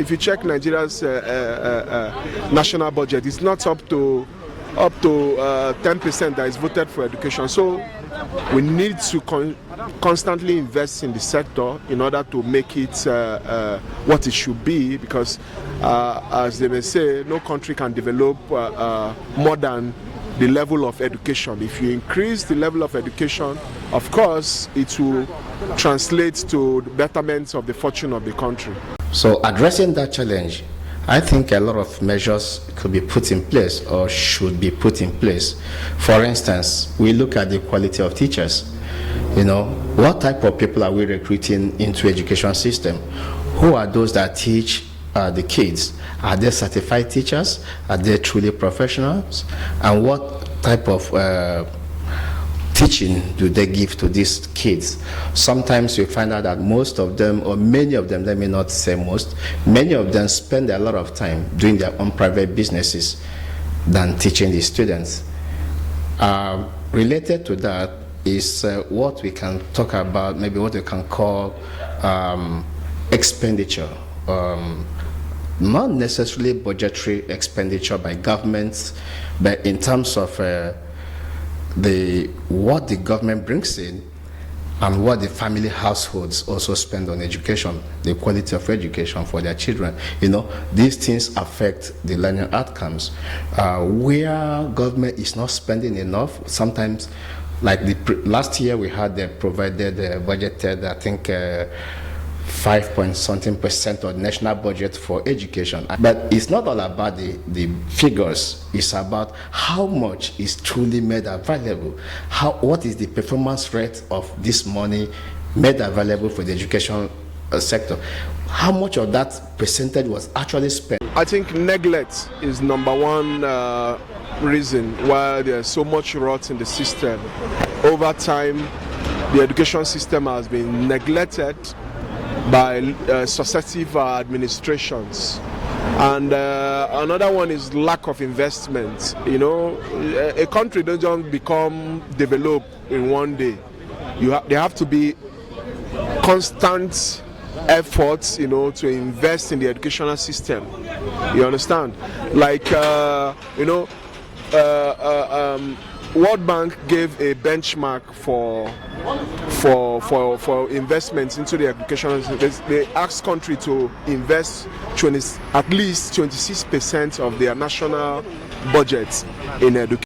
if you check Nigeria's national budget, it's not up to 10% that is voted for education. So we need to constantly invest in the sector in order to make it what it should be, because as they may say, no country can develop more than the level of education. If you increase the level of education, of course, it will translate to the betterment of the fortune of the country. So addressing that challenge, I think a lot of measures could be put in place or should be put in place. For instance, we look at the quality of teachers. You know, what type of people are we recruiting into education system? Who are those that teach the kids? Are they certified teachers? Are they truly professionals? And what type of teaching do they give to these kids? Sometimes we find out that most of them, or many of them, let me not say most, many of them spend a lot of time doing their own private businesses than teaching the students. Related to that is what we can talk about, maybe what we can call expenditure. Not necessarily budgetary expenditure by governments, but in terms of what the government brings in and what the family households also spend on education, the quality of education for their children. You know, these things affect the learning outcomes. Where government is not spending enough, sometimes, like last year we had provided budgeted, I think, 5% of the national budget for education. But it's not all about the figures, it's about how much is truly made available. What is the performance rate of this money made available for the education sector? How much of that percentage was actually spent? I think neglect is number one reason why there's so much rot in the system. Over time, the education system has been neglected by successive administrations. And another one is lack of investment. You know, a country doesn't become developed in one day. There have to be constant efforts, you know, to invest in the educational system. You understand? Like, you know, World Bank gave a benchmark for investments into the education. They asked country to invest at least 26% of their national budgets in education.